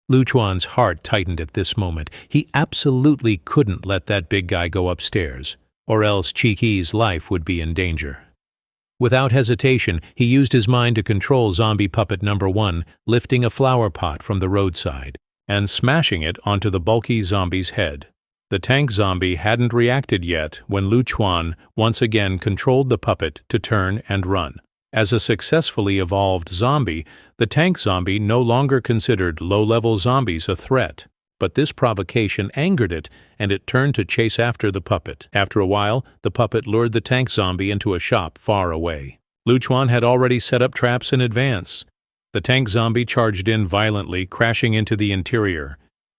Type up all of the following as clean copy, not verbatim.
Lu Chuan's heart tightened at this moment. He absolutely couldn't let that big guy go upstairs, or else Chi-Chi's life would be in danger. Without hesitation, he used his mind to control zombie puppet number 1, lifting a flower pot from the roadside and smashing it onto the bulky zombie's head. The tank zombie hadn't reacted yet when Lu Chuan once again controlled the puppet to turn and run. As a successfully evolved zombie, the tank zombie no longer considered low-level zombies a threat. But this provocation angered it, and it turned to chase after the puppet. After a while, the puppet lured the tank zombie into a shop far away. Lu Chuan had already set up traps in advance. The tank zombie charged in violently, crashing into the interior.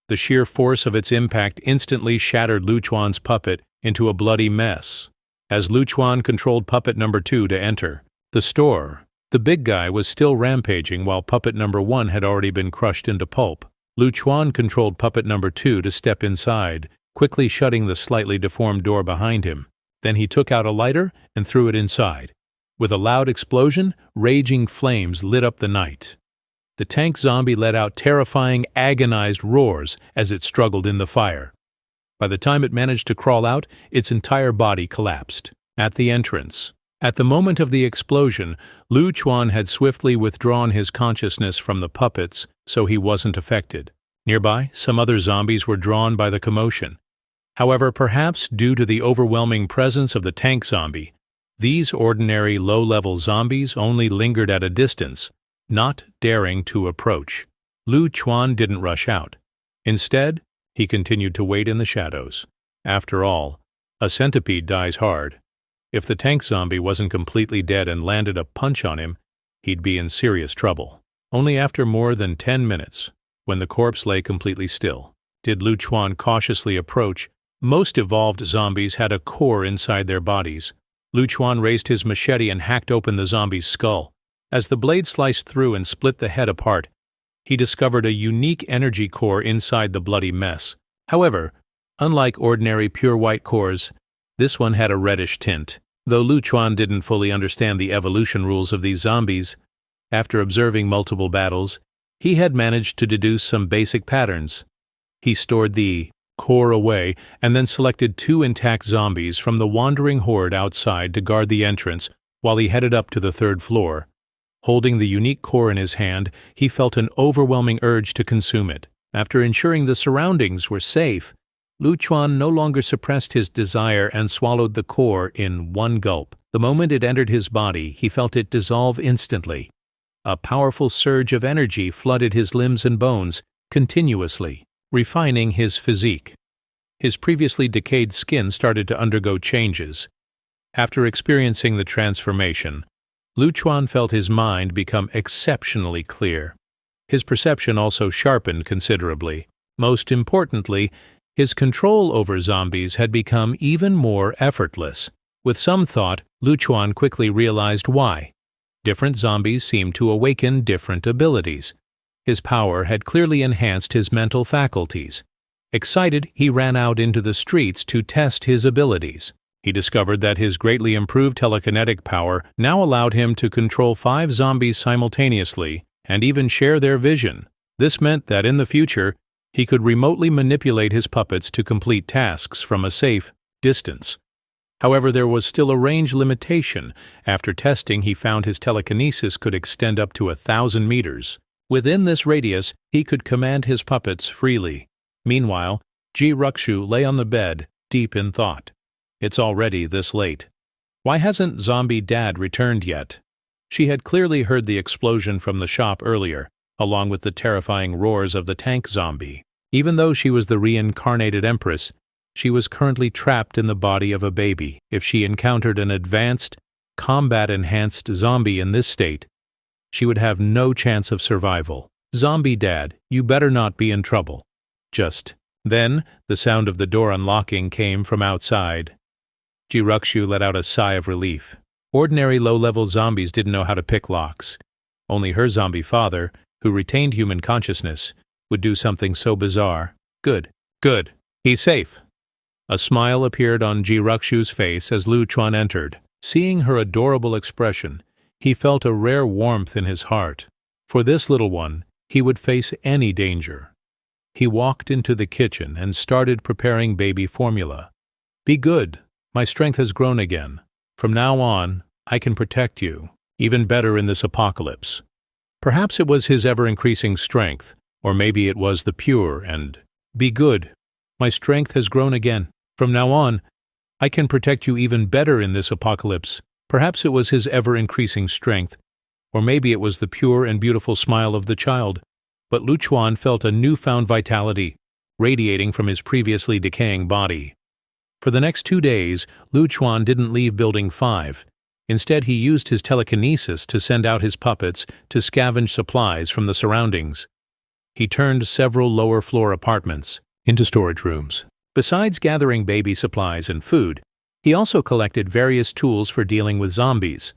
The sheer force of its impact instantly shattered Lu Chuan's puppet into a bloody mess. As Lu Chuan controlled puppet number 2 to enter the store, the big guy was still rampaging while puppet number 1 had already been crushed into pulp. Lu Chuan controlled puppet number 2 to step inside, quickly shutting the slightly deformed door behind him. Then he took out a lighter and threw it inside. With a loud explosion, raging flames lit up the night. The tank zombie let out terrifying, agonized roars as it struggled in the fire. By the time it managed to crawl out, its entire body collapsed. At the entrance, at the moment of the explosion, Lu Chuan had swiftly withdrawn his consciousness from the puppets so he wasn't affected. Nearby, some other zombies were drawn by the commotion. However, perhaps due to the overwhelming presence of the tank zombie, these ordinary low-level zombies only lingered at a distance, not daring to approach. Lu Chuan didn't rush out. Instead, he continued to wait in the shadows. After all, a centipede dies hard. If the tank zombie wasn't completely dead and landed a punch on him, he'd be in serious trouble. Only after more than 10 minutes, when the corpse lay completely still, did Lu Chuan cautiously approach. Most evolved zombies had a core inside their bodies. Lu Chuan raised his machete and hacked open the zombie's skull. As the blade sliced through and split the head apart, he discovered a unique energy core inside the bloody mess. However, unlike ordinary pure white cores, this one had a reddish tint. Though Lu Chuan didn't fully understand the evolution rules of these zombies, after observing multiple battles, he had managed to deduce some basic patterns. He stored the core away and then selected 2 intact zombies from the wandering horde outside to guard the entrance while he headed up to the 3rd floor. Holding the unique core in his hand, he felt an overwhelming urge to consume it. After ensuring the surroundings were safe, Lu Chuan no longer suppressed his desire and swallowed the core in one gulp. The moment it entered his body, he felt it dissolve instantly. A powerful surge of energy flooded his limbs and bones continuously, refining his physique. His previously decayed skin started to undergo changes. After experiencing the transformation, Lu Chuan felt his mind become exceptionally clear. His perception also sharpened considerably. Most importantly, his control over zombies had become even more effortless. With some thought, Lu Chuan quickly realized why. Different zombies seemed to awaken different abilities. His power had clearly enhanced his mental faculties. Excited, he ran out into the streets to test his abilities. He discovered that his greatly improved telekinetic power now allowed him to control 5 zombies simultaneously and even share their vision. This meant that in the future, he could remotely manipulate his puppets to complete tasks from a safe distance. However, there was still a range limitation. After testing, he found his telekinesis could extend up to 1,000 meters. Within this radius, he could command his puppets freely. Meanwhile, Ji-Rukshu lay on the bed, deep in thought. It's already this late. Why hasn't Zombie Dad returned yet? She had clearly heard the explosion from the shop earlier, along with the terrifying roars of the tank zombie. Even though she was the reincarnated Empress, she was currently trapped in the body of a baby. If she encountered an advanced, combat-enhanced zombie in this state, she would have no chance of survival. Zombie Dad, you better not be in trouble. Just then, the sound of the door unlocking came from outside. Ji-Rukshu let out a sigh of relief. Ordinary low-level zombies didn't know how to pick locks. Only her zombie father, who retained human consciousness, would do something so bizarre. Good. Good. He's safe. A smile appeared on Ji-Rukshu's face as Lu Chuan entered. Seeing her adorable expression, he felt a rare warmth in his heart. For this little one, he would face any danger. he walked into the kitchen and started preparing baby formula. "Be good. My strength has grown again. From now on, I can protect you, even better in this apocalypse." Perhaps it was his ever-increasing strength, or maybe it was the pure and "Be good. My strength has grown again. From now on, I can protect you even better in this apocalypse." Perhaps it was his ever-increasing strength, or maybe it was the pure and beautiful smile of the child, but Lu Chuan felt a newfound vitality radiating from his previously decaying body. For the next 2 days, Lu Chuan didn't leave Building 5. Instead, he used his telekinesis to send out his puppets to scavenge supplies from the surroundings. He turned several lower-floor apartments into storage rooms. Besides gathering baby supplies and food, he also collected various tools for dealing with zombies.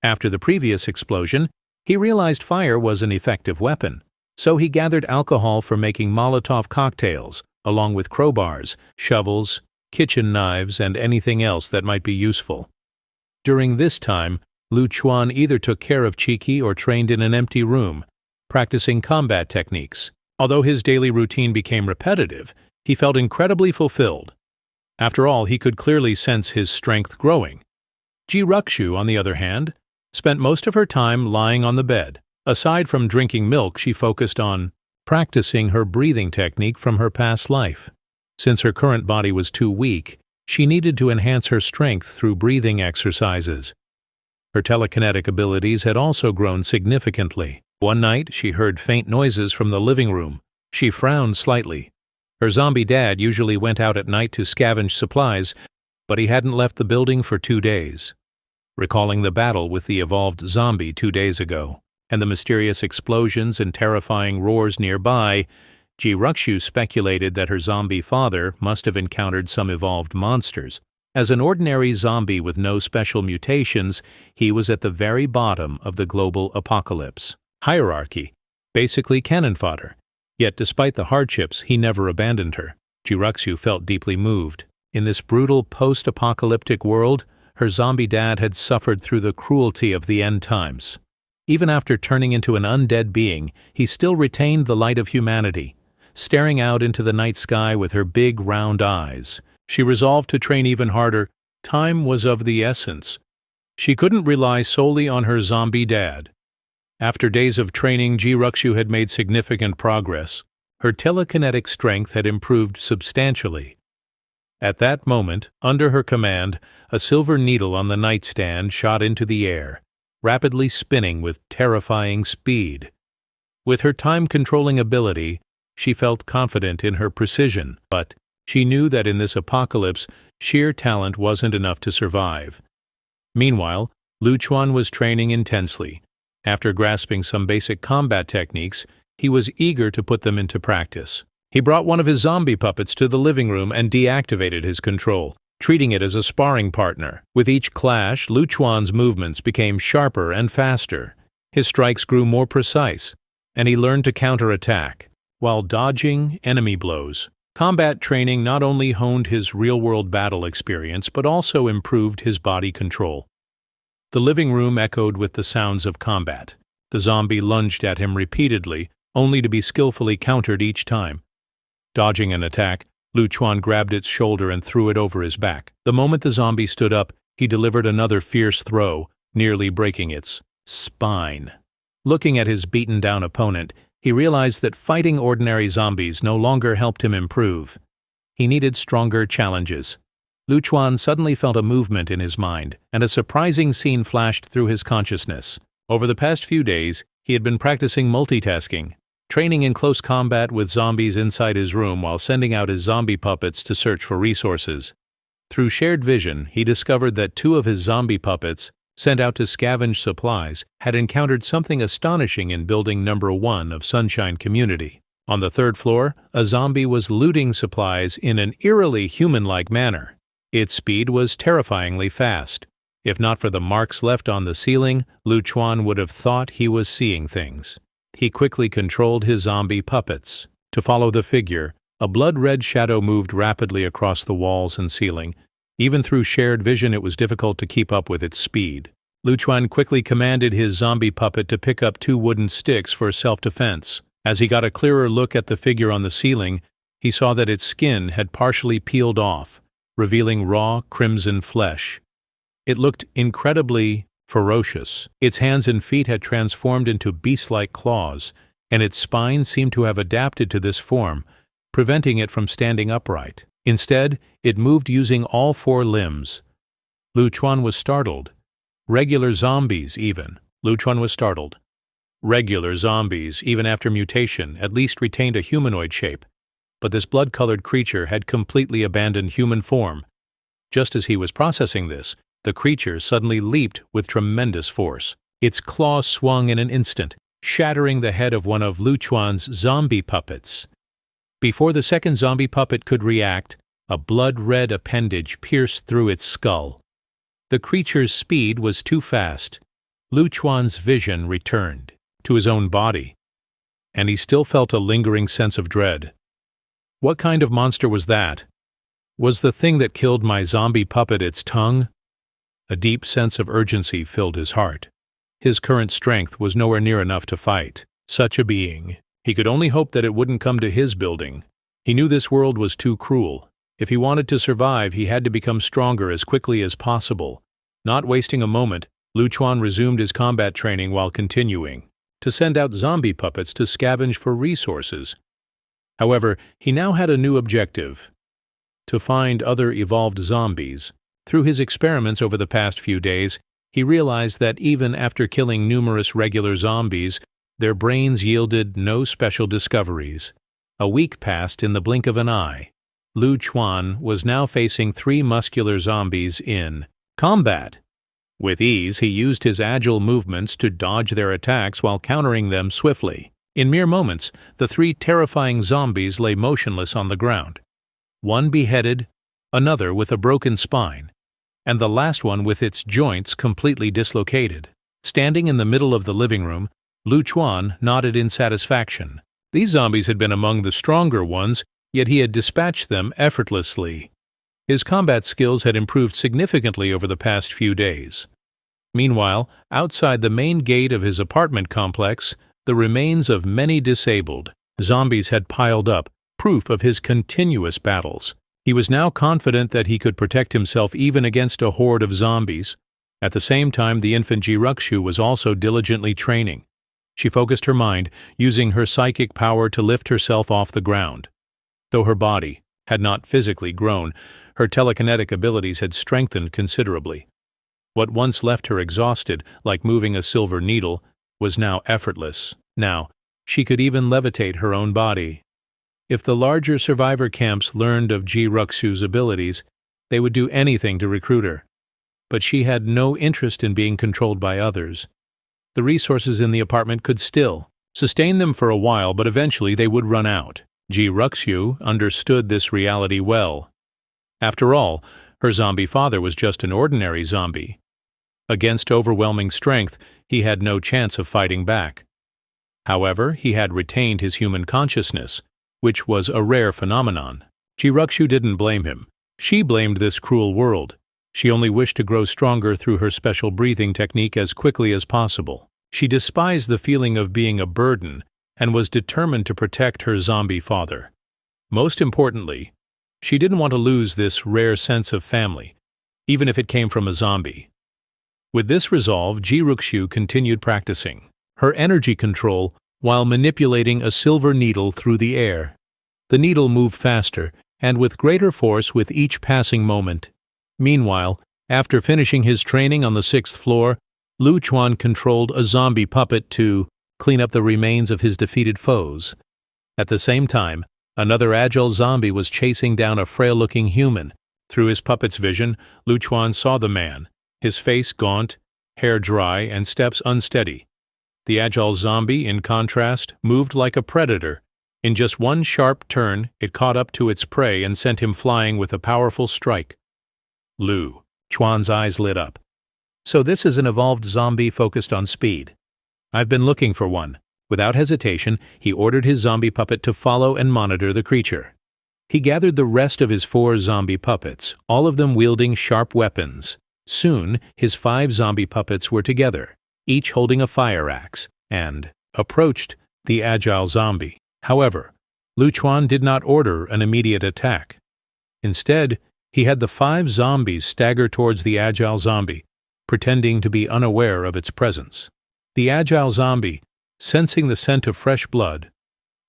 After the previous explosion, he realized fire was an effective weapon, so he gathered alcohol for making Molotov cocktails, along with crowbars, shovels, kitchen knives, and anything else that might be useful. During this time, Lu Chuan either took care of Ichika or trained in an empty room, practicing combat techniques. Although his daily routine became repetitive, he felt incredibly fulfilled. After all, he could clearly sense his strength growing. Ji-Rukshu, on the other hand, spent most of her time lying on the bed. Aside from drinking milk, she focused on practicing her breathing technique from her past life. Since her current body was too weak, she needed to enhance her strength through breathing exercises. Her telekinetic abilities had also grown significantly. One night, she heard faint noises from the living room. She frowned slightly. Her zombie dad usually went out at night to scavenge supplies, but he hadn't left the building for 2 days. Recalling the battle with the evolved zombie 2 days ago, and the mysterious explosions and terrifying roars nearby, Ji-Rukshu speculated that her zombie father must have encountered some evolved monsters. As an ordinary zombie with no special mutations, he was at the very bottom of the global apocalypse hierarchy, basically cannon fodder. Yet despite the hardships, he never abandoned her. Ji-Rukshu felt deeply moved. In this brutal post-apocalyptic world, her zombie dad had suffered through the cruelty of the end times. Even after turning into an undead being, he still retained the light of humanity. Staring out into the night sky with her big, round eyes, she resolved to train even harder. Time was of the essence. She couldn't rely solely on her zombie dad. After days of training, Ji-Rukshu had made significant progress. Her telekinetic strength had improved substantially. At that moment, under her command, a silver needle on the nightstand shot into the air, rapidly spinning with terrifying speed. With her time-controlling ability, she felt confident in her precision, but she knew that in this apocalypse, sheer talent wasn't enough to survive. Meanwhile, Lu Chuan was training intensely. After grasping some basic combat techniques, he was eager to put them into practice. He brought one of his zombie puppets to the living room and deactivated his control, treating it as a sparring partner. With each clash, Lu Chuan's movements became sharper and faster. His strikes grew more precise, and he learned to counterattack, while dodging enemy blows. Combat training not only honed his real-world battle experience, but also improved his body control. The living room echoed with the sounds of combat. The zombie lunged at him repeatedly, only to be skillfully countered each time. Dodging an attack, Lu Chuan grabbed its shoulder and threw it over his back. The moment the zombie stood up, he delivered another fierce throw, nearly breaking its spine. Looking at his beaten-down opponent, he realized that fighting ordinary zombies no longer helped him improve. He needed stronger challenges. Lu Chuan suddenly felt a movement in his mind, and a surprising scene flashed through his consciousness. Over the past few days, he had been practicing multitasking, training in close combat with zombies inside his room while sending out his zombie puppets to search for resources. Through shared vision, he discovered that 2 of his zombie puppets, sent out to scavenge supplies, had encountered something astonishing in building number 1 of Sunshine Community. On the 3rd floor, a zombie was looting supplies in an eerily human-like manner. Its speed was terrifyingly fast. If not for the marks left on the ceiling, Lu Chuan would have thought he was seeing things. He quickly controlled his zombie puppets. To follow the figure, a blood-red shadow moved rapidly across the walls and ceiling. Even through shared vision, it was difficult to keep up with its speed. Lu Chuan quickly commanded his zombie puppet to pick up 2 wooden sticks for self-defense. As he got a clearer look at the figure on the ceiling, he saw that its skin had partially peeled off, revealing raw, crimson flesh. It looked incredibly ferocious. Its hands and feet had transformed into beast-like claws, and its spine seemed to have adapted to this form, preventing it from standing upright. Instead, it moved using all four limbs. Lu Chuan was startled. Regular zombies, even. Lu Chuan was startled. Regular zombies, even after mutation, at least retained a humanoid shape, but this blood-colored creature had completely abandoned human form. Just as he was processing this, the creature suddenly leaped with tremendous force. Its claw swung in an instant, shattering the head of one of Lu Chuan's zombie puppets. Before the second zombie puppet could react, a blood-red appendage pierced through its skull. The creature's speed was too fast. Lu Chuan's vision returned to his own body, and he still felt a lingering sense of dread. What kind of monster was that? Was the thing that killed my zombie puppet its tongue? A deep sense of urgency filled his heart. His current strength was nowhere near enough to fight such a being. He could only hope that it wouldn't come to his building. He knew this world was too cruel. If he wanted to survive, he had to become stronger as quickly as possible. Not wasting a moment, Lu Chuan resumed his combat training while continuing to send out zombie puppets to scavenge for resources. However, he now had a new objective: to find other evolved zombies. Through his experiments over the past few days, he realized that even after killing numerous regular zombies, their brains yielded no special discoveries. A week passed in the blink of an eye. Lu Chuan was now facing 3 muscular zombies in combat. With ease, he used his agile movements to dodge their attacks while countering them swiftly. In mere moments, the 3 terrifying zombies lay motionless on the ground. One beheaded, another with a broken spine, and the last one with its joints completely dislocated. Standing in the middle of the living room, Lu Chuan nodded in satisfaction. These zombies had been among the stronger ones, yet he had dispatched them effortlessly. His combat skills had improved significantly over the past few days. Meanwhile, outside the main gate of his apartment complex, the remains of many disabled zombies had piled up, proof of his continuous battles. He was now confident that he could protect himself even against a horde of zombies. At the same time, the infant Jirukshu was also diligently training. She focused her mind, using her psychic power to lift herself off the ground. Though her body had not physically grown, her telekinetic abilities had strengthened considerably. What once left her exhausted, like moving a silver needle, was now effortless. Now, she could even levitate her own body. If the larger survivor camps learned of Jiruksu's abilities, they would do anything to recruit her. But she had no interest in being controlled by others. The resources in the apartment could still sustain them for a while, but eventually they would run out. Jiruksu understood this reality well. After all, her zombie father was just an ordinary zombie. Against overwhelming strength, he had no chance of fighting back. However, he had retained his human consciousness, which was a rare phenomenon. Jirukshu didn't blame him. She blamed this cruel world. She only wished to grow stronger through her special breathing technique as quickly as possible. She despised the feeling of being a burden and was determined to protect her zombie father. Most importantly, she didn't want to lose this rare sense of family, even if it came from a zombie. With this resolve, Jirukshu continued practicing her energy control while manipulating a silver needle through the air. The needle moved faster and with greater force with each passing moment. Meanwhile, after finishing his training on the 6th floor, Lu Chuan controlled a zombie puppet to clean up the remains of his defeated foes. At the same time, another agile zombie was chasing down a frail-looking human. Through his puppet's vision, Lu Chuan saw the man, his face gaunt, hair dry, and steps unsteady. The agile zombie, in contrast, moved like a predator. In just one sharp turn, it caught up to its prey and sent him flying with a powerful strike. Lu Chuan's eyes lit up. So this is an evolved zombie focused on speed. I've been looking for one. Without hesitation, he ordered his zombie puppet to follow and monitor the creature. He gathered the rest of his 4 zombie puppets, all of them wielding sharp weapons. Soon, his 5 zombie puppets were together, each holding a fire axe, and approached the agile zombie. However, Lu Chuan did not order an immediate attack. Instead, he had the 5 zombies stagger towards the agile zombie, pretending to be unaware of its presence. The agile zombie, sensing the scent of fresh blood,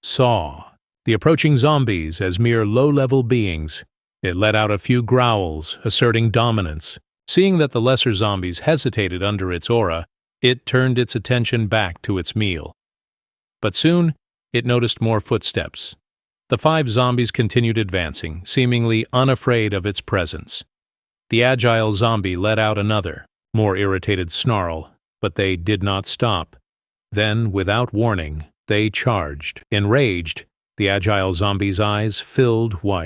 saw the approaching zombies as mere low-level beings. It let out a few growls, asserting dominance. Seeing that the lesser zombies hesitated under its aura, it turned its attention back to its meal. But soon, it noticed more footsteps. The 5 zombies continued advancing, seemingly unafraid of its presence. The agile zombie let out another, more irritated snarl, but they did not stop. Then, without warning, they charged. Enraged, the agile zombie's eyes filled with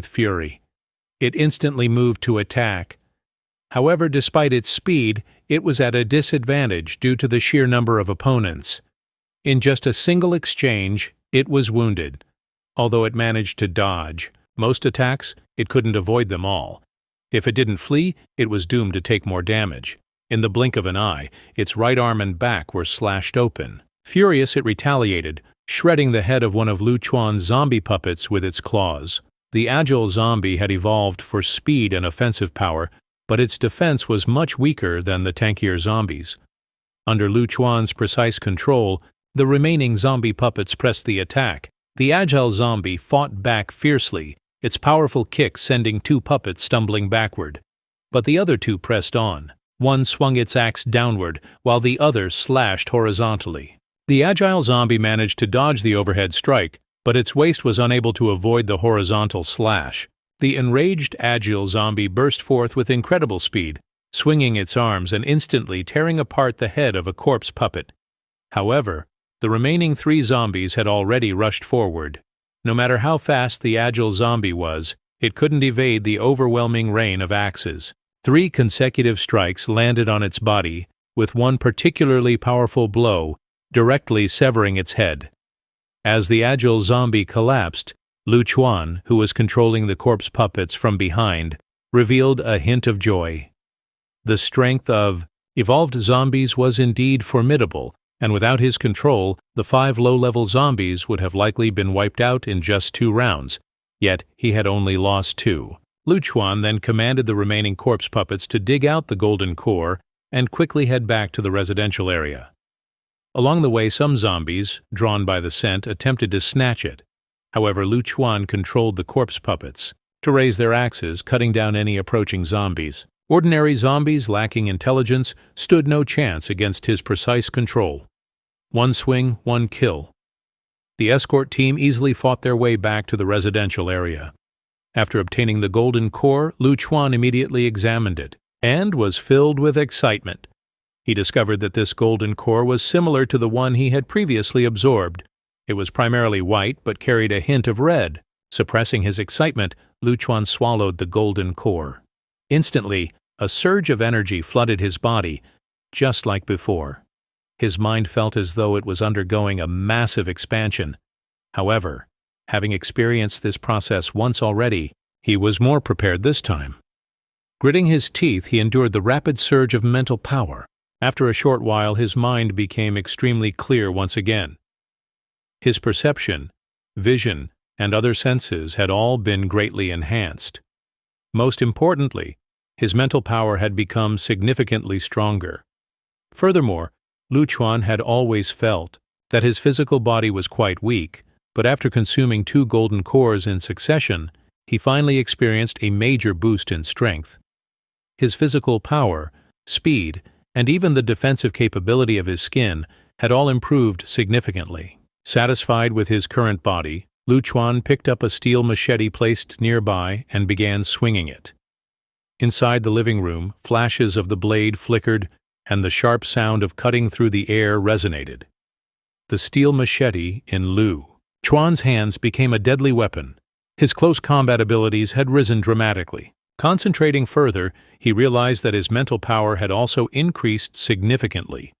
fury. It instantly moved to attack. However, despite its speed, it was at a disadvantage due to the sheer number of opponents. In just a single exchange, it was wounded. Although it managed to dodge most attacks, it couldn't avoid them all. If it didn't flee, it was doomed to take more damage. In the blink of an eye, its right arm and back were slashed open. Furious, it retaliated, shredding the head of one of Lu Chuan's zombie puppets with its claws. The agile zombie had evolved for speed and offensive power, but its defense was much weaker than the tankier zombies. Under Lu Chuan's precise control, the remaining zombie puppets pressed the attack. The agile zombie fought back fiercely, its powerful kick sending 2 puppets stumbling backward. But the other 2 pressed on. One swung its axe downward, while the other slashed horizontally. The agile zombie managed to dodge the overhead strike, but its waist was unable to avoid the horizontal slash. The enraged agile zombie burst forth with incredible speed, swinging its arms and instantly tearing apart the head of a corpse puppet. However, the remaining 3 zombies had already rushed forward. No matter how fast the agile zombie was, it couldn't evade the overwhelming rain of axes. 3 consecutive strikes landed on its body, with one particularly powerful blow directly severing its head. As the agile zombie collapsed, Lu Chuan, who was controlling the corpse puppets from behind, revealed a hint of joy. The strength of evolved zombies was indeed formidable, and without his control, the 5 low-level zombies would have likely been wiped out in just 2 rounds, yet he had only lost 2. Lu Chuan then commanded the remaining corpse puppets to dig out the golden core and quickly head back to the residential area. Along the way, some zombies, drawn by the scent, attempted to snatch it. However, Lu Chuan controlled the corpse puppets to raise their axes, cutting down any approaching zombies. Ordinary zombies lacking intelligence stood no chance against his precise control. 1 swing, 1 kill. The escort team easily fought their way back to the residential area. After obtaining the golden core, Lu Chuan immediately examined it, and was filled with excitement. He discovered that this golden core was similar to the one he had previously absorbed. It was primarily white, but carried a hint of red. Suppressing his excitement, Lu Chuan swallowed the golden core. Instantly, a surge of energy flooded his body, just like before. His mind felt as though it was undergoing a massive expansion. However, having experienced this process once already, he was more prepared this time. Gritting his teeth, he endured the rapid surge of mental power. After a short while, his mind became extremely clear once again. His perception, vision, and other senses had all been greatly enhanced. Most importantly, his mental power had become significantly stronger. Furthermore, Lu Chuan had always felt that his physical body was quite weak, but after consuming 2 golden cores in succession, he finally experienced a major boost in strength. His physical power, speed, and even the defensive capability of his skin had all improved significantly. Satisfied with his current body, Lu Chuan picked up a steel machete placed nearby and began swinging it. Inside the living room, flashes of the blade flickered, and the sharp sound of cutting through the air resonated. The steel machete in Lu Chuan's hands became a deadly weapon. His close combat abilities had risen dramatically. Concentrating further, he realized that his mental power had also increased significantly.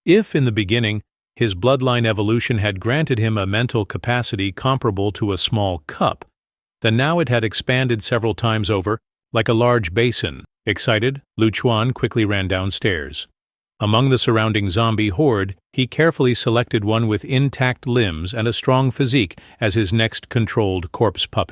If, in the beginning, his bloodline evolution had granted him a mental capacity comparable to a small cup, then now it had expanded several times over, like a large basin. Excited, Lu Chuan quickly ran downstairs. Among the surrounding zombie horde, he carefully selected one with intact limbs and a strong physique as his next controlled corpse puppet.